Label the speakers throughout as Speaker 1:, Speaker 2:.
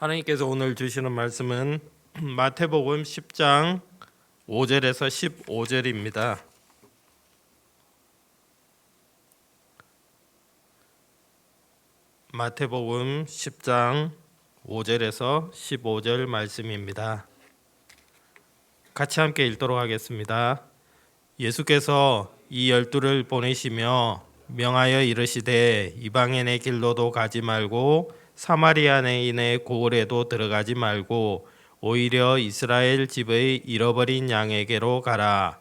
Speaker 1: 하나님께서 오늘 주시는 말씀은 마태복음 10장 5절에서 15절입니다. 마태복음 10장 5절에서 15절 말씀입니다. 같이 함께 읽도록 하겠습니다. 예수께서 이 12를 보내시며 명하여 이르시되 이방인의 길로도 가지 말고 사마리아인의 고을에도 들어가지 말고 오히려 이스라엘 집의 잃어버린 양에게로 가라.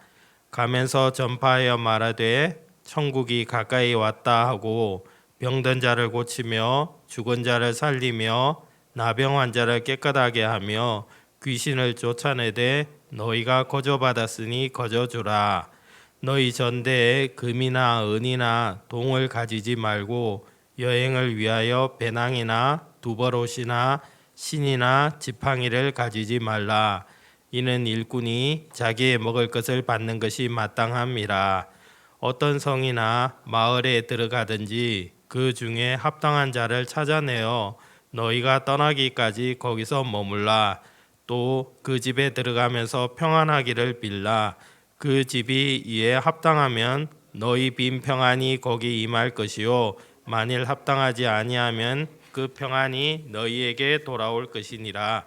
Speaker 1: 가면서 전파하여 말하되 천국이 가까이 왔다 하고 병든 자를 고치며 죽은 자를 살리며 나병 환자를 깨끗하게 하며 귀신을 쫓아내되 너희가 거저받았으니 거저주라. 너희 전대에 금이나 은이나 동을 가지지 말고 여행을 위하여 배낭이나 두벌옷이나 신이나 지팡이를 가지지 말라. 이는 일꾼이 자기의 먹을 것을 받는 것이 마땅함이라. 어떤 성이나 마을에 들어가든지 그 중에 합당한 자를 찾아내어 너희가 떠나기까지 거기서 머물라. 또 그 집에 들어가면서 평안하기를 빌라. 그 집이 이에 합당하면 너희 빈 평안이 거기 임할 것이요 만일 합당하지 아니하면 그 평안이 너희에게 돌아올 것이니라.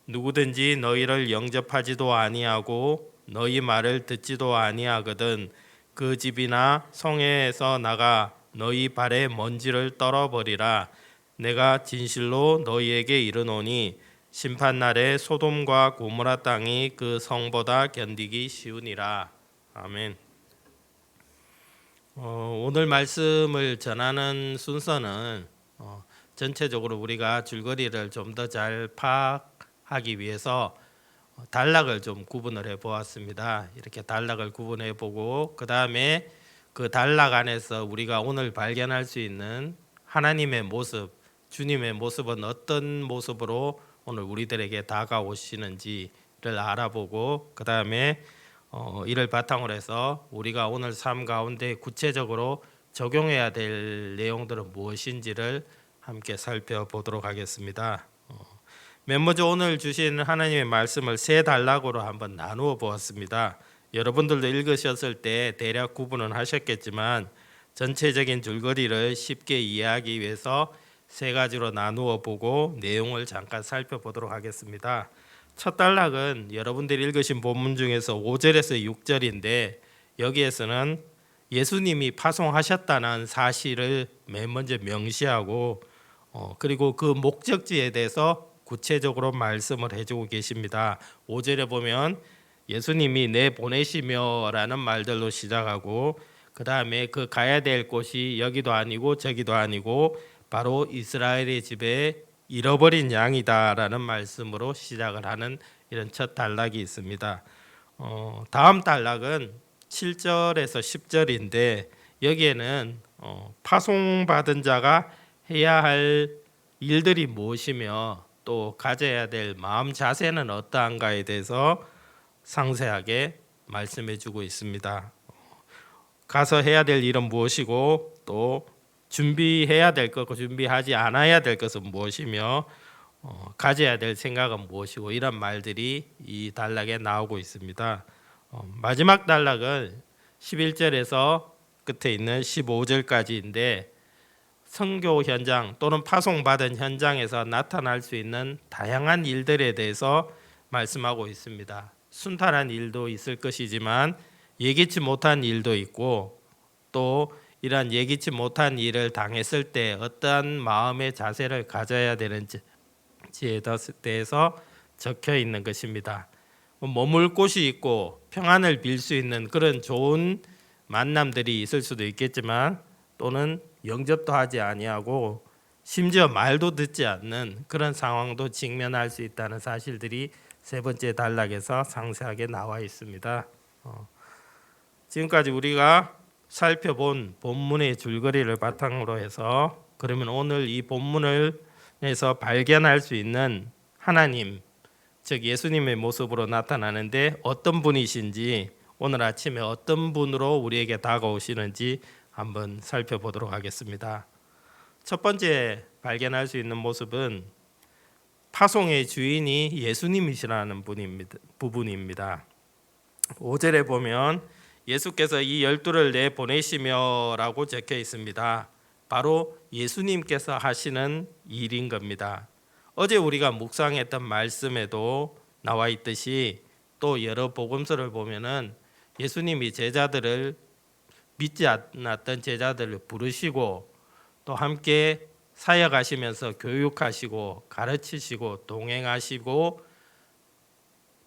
Speaker 1: 누구든지 너희를 영접하지도 아니하고 너희 말을 듣지도 아니하거든 그 집이나 성에서 나가 너희 발에 먼지를 떨어버리라. 내가 진실로 너희에게 이르노니 심판날에 소돔과 고모라 땅이 그 성보다 견디기 쉬우니라. 아멘. 오늘 말씀을 전하는 순서는 전체적으로 우리가 줄거리를 좀 더 잘 파악하기 위해서 단락을 좀 구분을 해보았습니다. 이렇게 단락을 구분해보고 그 다음에 그 단락 안에서 우리가 오늘 발견할 수 있는 하나님의 모습, 주님의 모습은 어떤 모습으로 오늘 우리들에게 다가오시는지를 알아보고 그 다음에 이를 바탕으로 해서 우리가 오늘 삶 가운데 구체적으로 적용해야 될 내용들은 무엇인지를 함께 살펴보도록 하겠습니다. 맨 먼저 오늘 주신 하나님의 말씀을 세 단락으로 한번 나누어 보았습니다. 여러분들도 읽으셨을 때 대략 구분은 하셨겠지만 전체적인 줄거리를 쉽게 이해하기 위해서 세 가지로 나누어 보고 내용을 잠깐 살펴보도록 하겠습니다. 첫 단락은 여러분들이 읽으신 본문 중에서 5절에서 6절인데 여기에서는 예수님이 파송하셨다는 사실을 맨 먼저 명시하고 그리고 그 목적지에 대해서 구체적으로 말씀을 해주고 계십니다. 5절에 보면 예수님이 내 보내시며 라는 말들로 시작하고 그 다음에 그 가야 될 곳이 여기도 아니고 저기도 아니고 바로 이스라엘의 집에 잃어버린 양이다라는 말씀으로 시작을 하는 이런 첫 단락이 있습니다. 다음 단락은 7절에서 10절인데 여기에는 파송받은 자가 해야 할 일들이 무엇이며 또 가져야 될 마음 자세는 어떠한가에 대해서 상세하게 말씀해 주고 있습니다. 가서 해야 될 일은 무엇이고 또 준비해야 될 것과 준비하지 않아야 될 것은 무엇이며 가져야 될 생각은 무엇이고 이런 말들이 이 단락에 나오고 있습니다. 마지막 단락은 11절에서 끝에 있는 15절까지인데 선교 현장 또는 파송받은 현장에서 나타날 수 있는 다양한 일들에 대해서 말씀하고 있습니다. 순탄한 일도 있을 것이지만 예기치 못한 일도 있고 또 이러한 예기치 못한 일을 당했을 때 어떠한 마음의 자세를 가져야 되는지에 대해서 적혀 있는 것입니다. 머물 곳이 있고 평안을 빌 수 있는 그런 좋은 만남들이 있을 수도 있겠지만 또는 영접도 하지 아니하고 심지어 말도 듣지 않는 그런 상황도 직면할 수 있다는 사실들이 세 번째 단락에서 상세하게 나와 있습니다. 지금까지 우리가 살펴본 본문의 줄거리를 바탕으로 해서 그러면 오늘 이 본문에서 발견할 수 있는 하나님, 즉 예수님의 모습으로 나타나는데 어떤 분이신지 오늘 아침에 어떤 분으로 우리에게 다가오시는지 한번 살펴보도록 하겠습니다. 첫 번째 발견할 수 있는 모습은 파송의 주인이 예수님이시라는 부분입니다. 5절에 보면 예수께서 이 12를 내보내시며라고 적혀 있습니다. 바로 예수님께서 하시는 일인 겁니다. 어제 우리가 묵상했던 말씀에도 나와 있듯이 또 여러 복음서를 보면은 예수님이 제자들을 믿지 않았던 제자들을 부르시고 또 함께 사역하시면서 교육하시고 가르치시고 동행하시고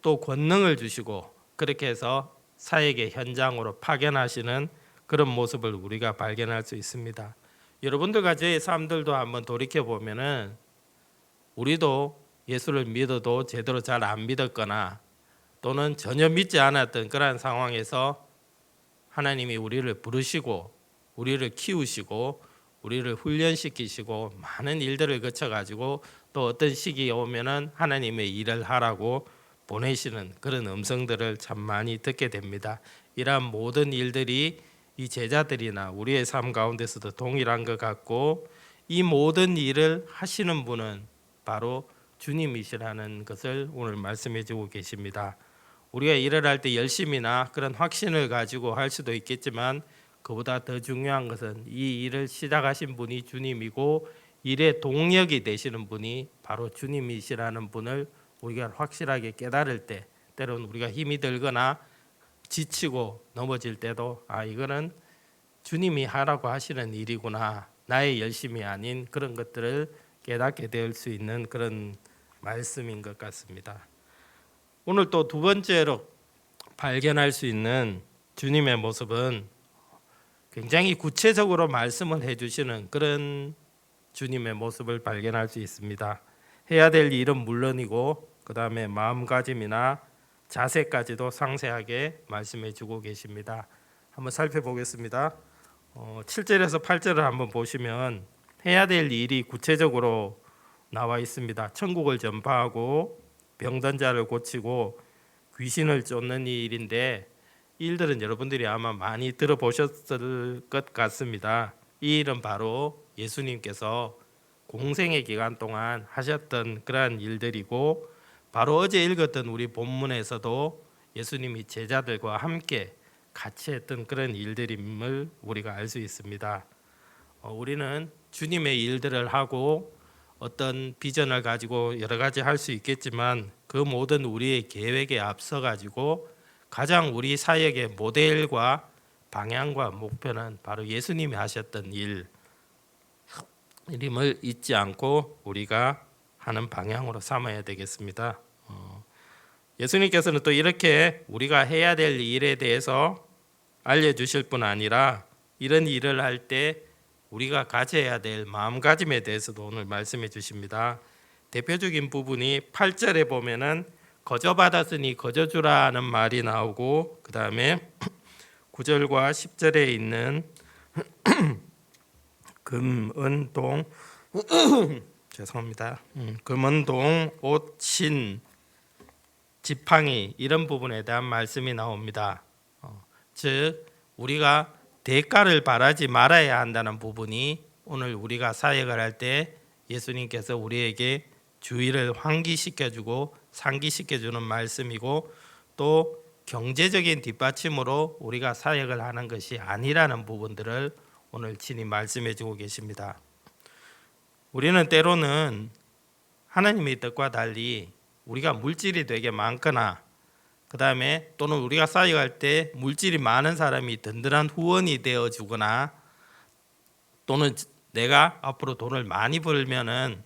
Speaker 1: 또 권능을 주시고 그렇게 해서 사역의 현장으로 파견하시는 그런 모습을 우리가 발견할 수 있습니다. 여러분들과 저희 삶들도 한번 돌이켜 보면은 우리도 예수를 믿어도 제대로 잘 안 믿었거나 또는 전혀 믿지 않았던 그러한 상황에서 하나님이 우리를 부르시고 우리를 키우시고 우리를 훈련시키시고 많은 일들을 거쳐가지고 또 어떤 시기에 오면은 하나님의 일을 하라고 보내시는 그런 음성들을 참 많이 듣게 됩니다. 이러한 모든 일들이 이 제자들이나 우리의 삶 가운데서도 동일한 것 같고 이 모든 일을 하시는 분은 바로 주님이시라는 것을 오늘 말씀해 주고 계십니다. 우리가 일을 할 때 열심히나 그런 확신을 가지고 할 수도 있겠지만 그보다 더 중요한 것은 이 일을 시작하신 분이 주님이고 일의 동력이 되시는 분이 바로 주님이시라는 분을 우리가 확실하게 깨달을 때 때로는 우리가 힘이 들거나 지치고 넘어질 때도 이거는 주님이 하라고 하시는 일이구나, 나의 열심이 아닌 그런 것들을 깨닫게 될 수 있는 그런 말씀인 것 같습니다. 오늘 또 두 번째로 발견할 수 있는 주님의 모습은 굉장히 구체적으로 말씀을 해주시는 그런 주님의 모습을 발견할 수 있습니다. 해야 될 일은 물론이고 그 다음에 마음가짐이나 자세까지도 상세하게 말씀해 주고 계십니다. 한번 살펴보겠습니다. 7절에서 8절을 한번 보시면 해야 될 일이 구체적으로 나와 있습니다. 천국을 전파하고 병든 자를 고치고 귀신을 쫓는 이 일인데 이 일들은 여러분들이 아마 많이 들어보셨을 것 같습니다. 이 일은 바로 예수님께서 공생의 기간 동안 하셨던 그러한 일들이고 바로 어제 읽었던 우리 본문에서도 예수님이 제자들과 함께 같이 했던 그런 일들임을 우리가 알 수 있습니다. 우리는 주님의 일들을 하고 어떤 비전을 가지고 여러 가지 할 수 있겠지만 그 모든 우리의 계획에 앞서 가지고 가장 우리 사역의 모델과 방향과 목표는 바로 예수님이 하셨던 일임을 잊지 않고 우리가 하는 방향으로 삼아야 되겠습니다. 예수님께서는 또 이렇게 우리가 해야 될 일에 대해서 알려주실 뿐 아니라 이런 일을 할 때 우리가 가져야 될 마음가짐에 대해서도 오늘 말씀해 주십니다. 대표적인 부분이 8절에 보면은 거저 받았으니 거저 주라는 말이 나오고 그 다음에 9절과 10절에 있는 금, 은, 동 죄송합니다. 금, 은, 동, 옷, 신, 지팡이 이런 부분에 대한 말씀이 나옵니다. 즉 우리가 대가를 바라지 말아야 한다는 부분이 오늘 우리가 사역을 할 때 예수님께서 우리에게 주의를 환기시켜주고 상기시켜주는 말씀이고 또 경제적인 뒷받침으로 우리가 사역을 하는 것이 아니라는 부분들을 오늘 친히 말씀해주고 계십니다. 우리는 때로는 하나님의 뜻과 달리 우리가 물질이 되게 많거나 그 다음에 또는 우리가 사역할 때 물질이 많은 사람이 든든한 후원이 되어주거나 또는 내가 앞으로 돈을 많이 벌면은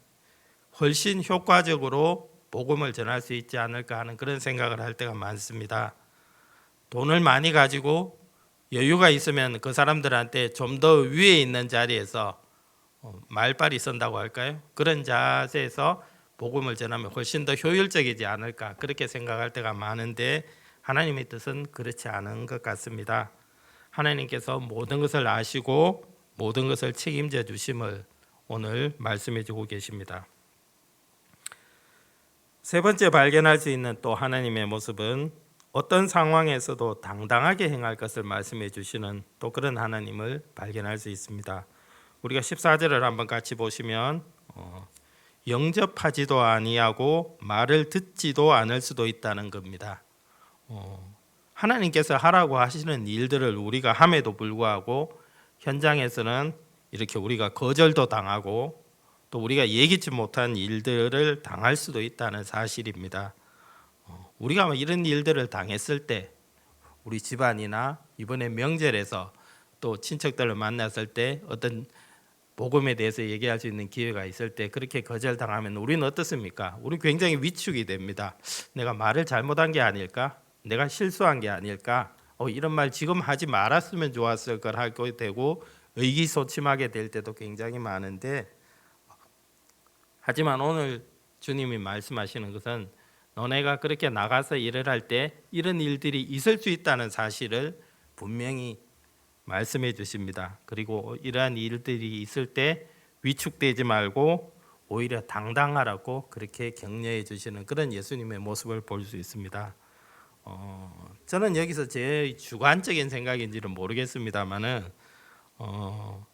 Speaker 1: 훨씬 효과적으로 복음을 전할 수 있지 않을까 하는 그런 생각을 할 때가 많습니다. 돈을 많이 가지고 여유가 있으면 그 사람들한테 좀 더 위에 있는 자리에서 말빨이 선다고 할까요? 그런 자세에서 복음을 전하면 훨씬 더 효율적이지 않을까 그렇게 생각할 때가 많은데 하나님의 뜻은 그렇지 않은 것 같습니다. 하나님께서 모든 것을 아시고 모든 것을 책임져 주심을 오늘 말씀해 주고 계십니다. 세 번째 발견할 수 있는 또 하나님의 모습은 어떤 상황에서도 당당하게 행할 것을 말씀해 주시는 또 그런 하나님을 발견할 수 있습니다. 우리가 14절을 한번 같이 보시면 영접하지도 아니하고 말을 듣지도 않을 수도 있다는 겁니다. 하나님께서 하라고 하시는 일들을 우리가 함에도 불구하고 현장에서는 이렇게 우리가 거절도 당하고 또 우리가 예기치 못한 일들을 당할 수도 있다는 사실입니다. 우리가 이런 일들을 당했을 때 우리 집안이나 이번에 명절에서 또 친척들을 만났을 때 어떤 복음에 대해서 얘기할 수 있는 기회가 있을 때 그렇게 거절당하면 우리는 어떻습니까? 우리 굉장히 위축이 됩니다. 내가 말을 잘못한 게 아닐까? 내가 실수한 게 아닐까? 이런 말 지금 하지 말았으면 좋았을 걸 하게 되고 의기소침하게 될 때도 굉장히 많은데, 하지만 오늘 주님이 말씀하시는 것은 너네가 그렇게 나가서 일을 할 때 이런 일들이 있을 수 있다는 사실을 분명히 말씀해 주십니다. 그리고 이러한 일들이 있을 때 위축되지 말고 오히려 당당하라고 그렇게 격려해 주시는 그런 예수님의 모습을 볼 수 있습니다. 저는 여기서 제 주관적인 생각인지는 모르겠습니다만은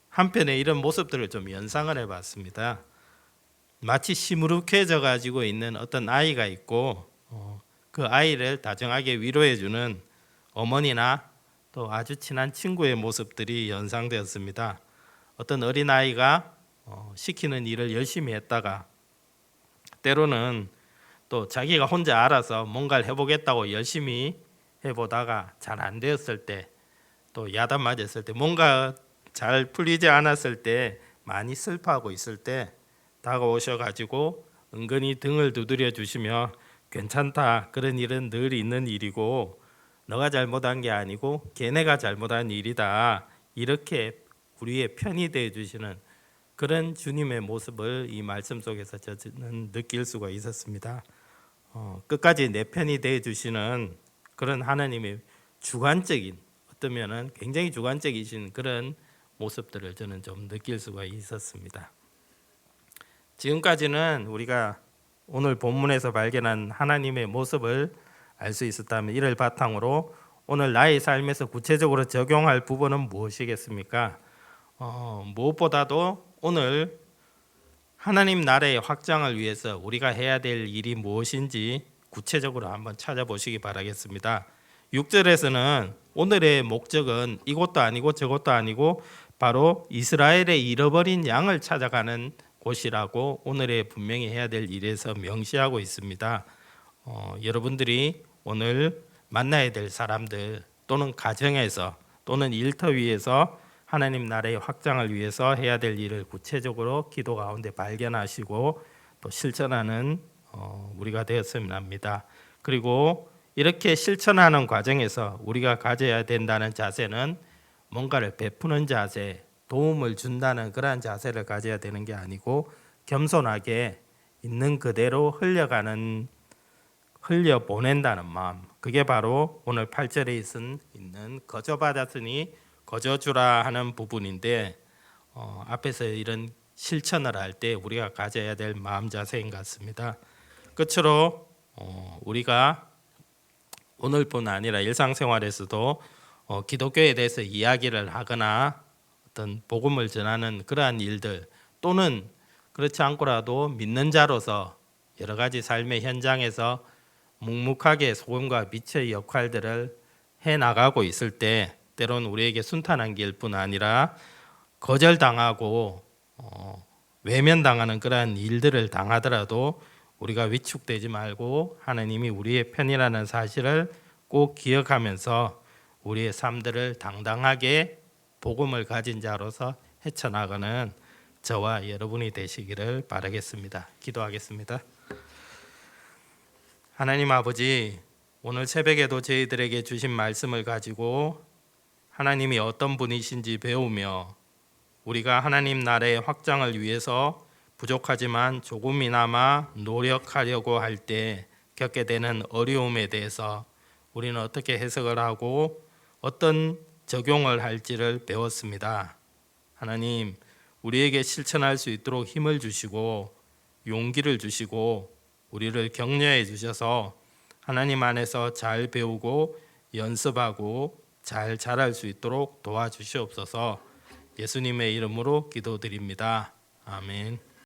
Speaker 1: 한편에 이런 모습들을 좀 연상을 해봤습니다. 마치 시무룩해져 가지고 있는 어떤 아이가 있고 그 아이를 다정하게 위로해주는 어머니나 또 아주 친한 친구의 모습들이 연상되었습니다. 어떤 어린아이가 시키는 일을 열심히 했다가 때로는 또 자기가 혼자 알아서 뭔가를 해보겠다고 열심히 해보다가 잘 안 되었을 때, 또 야단 맞았을 때, 뭔가 잘 풀리지 않았을 때, 많이 슬퍼하고 있을 때 다가오셔가지고 은근히 등을 두드려 주시며 괜찮다, 그런 일은 늘 있는 일이고 너가 잘못한 게 아니고 걔네가 잘못한 일이다, 이렇게 우리의 편이 되어 주시는 그런 주님의 모습을 이 말씀 속에서 저는 느낄 수가 있었습니다. 끝까지 내 편이 되어 주시는 그런 하나님의 주관적인, 어떠면은 굉장히 주관적이신 그런 모습들을 저는 좀 느낄 수가 있었습니다. 지금까지는 우리가 오늘 본문에서 발견한 하나님의 모습을 알 수 있었다면, 이를 바탕으로 오늘 나의 삶에서 구체적으로 적용할 부분은 무엇이겠습니까? 무엇보다도 오늘 하나님 나라의 확장을 위해서 우리가 해야 될 일이 무엇인지 구체적으로 한번 찾아보시기 바라겠습니다. 6절에서는 오늘의 목적은 이곳도 아니고 저곳도 아니고 바로 이스라엘의 잃어버린 양을 찾아가는 곳이라고 오늘의 분명히 해야 될 일에서 명시하고 있습니다. 여러분들이 오늘 만나야 될 사람들 또는 가정에서 또는 일터 위에서 하나님 나라의 확장을 위해서 해야 될 일을 구체적으로 기도 가운데 발견하시고 또 실천하는 우리가 되었으면 합니다. 그리고 이렇게 실천하는 과정에서 우리가 가져야 된다는 자세는 뭔가를 베푸는 자세, 도움을 준다는 그러한 자세를 가져야 되는 게 아니고 겸손하게 있는 그대로 흘려보낸다는 마음, 그게 바로 오늘 8절에 있는 거저받았으니 거저주라 하는 부분인데, 앞에서 이런 실천을 할 때 우리가 가져야 될 마음 자세인 것 같습니다. 끝으로 우리가 오늘뿐 아니라 일상생활에서도 기독교에 대해서 이야기를 하거나 어떤 복음을 전하는 그러한 일들, 또는 그렇지 않고라도 믿는 자로서 여러 가지 삶의 현장에서 묵묵하게 소금과 빛의 역할들을 해나가고 있을 때 때로는 우리에게 순탄한 길뿐 아니라 거절당하고 외면당하는 그러한 일들을 당하더라도 우리가 위축되지 말고 하나님이 우리의 편이라는 사실을 꼭 기억하면서 우리의 삶들을 당당하게 복음을 가진 자로서 헤쳐나가는 저와 여러분이 되시기를 바라겠습니다. 기도하겠습니다. 하나님 아버지, 오늘 새벽에도 저희들에게 주신 말씀을 가지고 하나님이 어떤 분이신지 배우며 우리가 하나님 나라의 확장을 위해서 부족하지만 조금이나마 노력하려고 할 때 겪게 되는 어려움에 대해서 우리는 어떻게 해석을 하고 어떤 적용을 할지를 배웠습니다. 하나님, 우리에게 실천할 수 있도록 힘을 주시고 용기를 주시고 우리를 격려해 주셔서 하나님 안에서 잘 배우고 연습하고 잘 자랄 수 있도록 도와주시옵소서. 예수님의 이름으로 기도드립니다. 아멘.